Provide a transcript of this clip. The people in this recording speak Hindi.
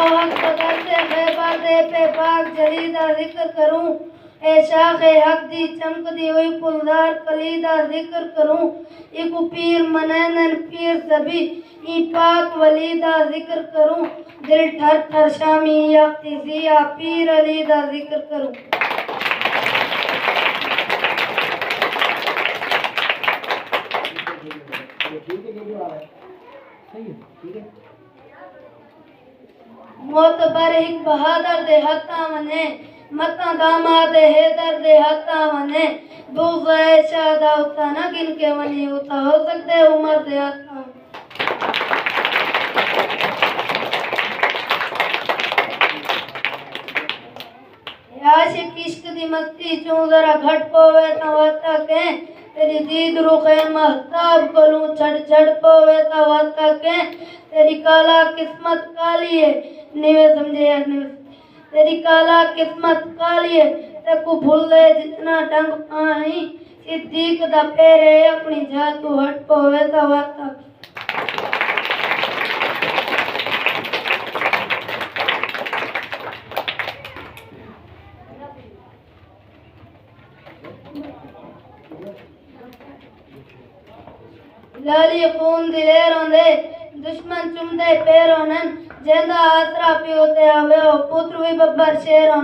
आहक बदलते खैबर दे पे पाक जलीदा जिक्र करूं ए शाख हक दी चमकदी हुई फुलदार कलीदा जिक्र करूं इकु पीर मनैनन पीर सभी ई पाक वलीदा जिक्र करूं दिल ठर ठर शामी यफ्तिजिया पीर अलीदा जिक्र करूं। मोतबर एक बहादुर दे हत्था वने मता दामाद हैदर दे हत्था वने दूसरे शादा उता न गिन के वनी उता हो सकते उमर दे हत्था आशिक इश्क दी मस्ती चूं जरा घट पोवे ता वाता के तेरी दीद रुखे महताब कोलू छड़ छड़ पोवे ता वाता के तेरी काला किस्मत काली है निवे समझे यार निवे तेरी काला किस्मत काली है ते को भूल ले जितना डंग पाई सिद्दीक दा फेरे अपनी जातू हट पोवे ता वाता लाली खून दिलेरों दे दुश्मन चुमदे पैरों नन जेंदा आसरा पियो ते आवे पुत्र भी बब्बर शेरों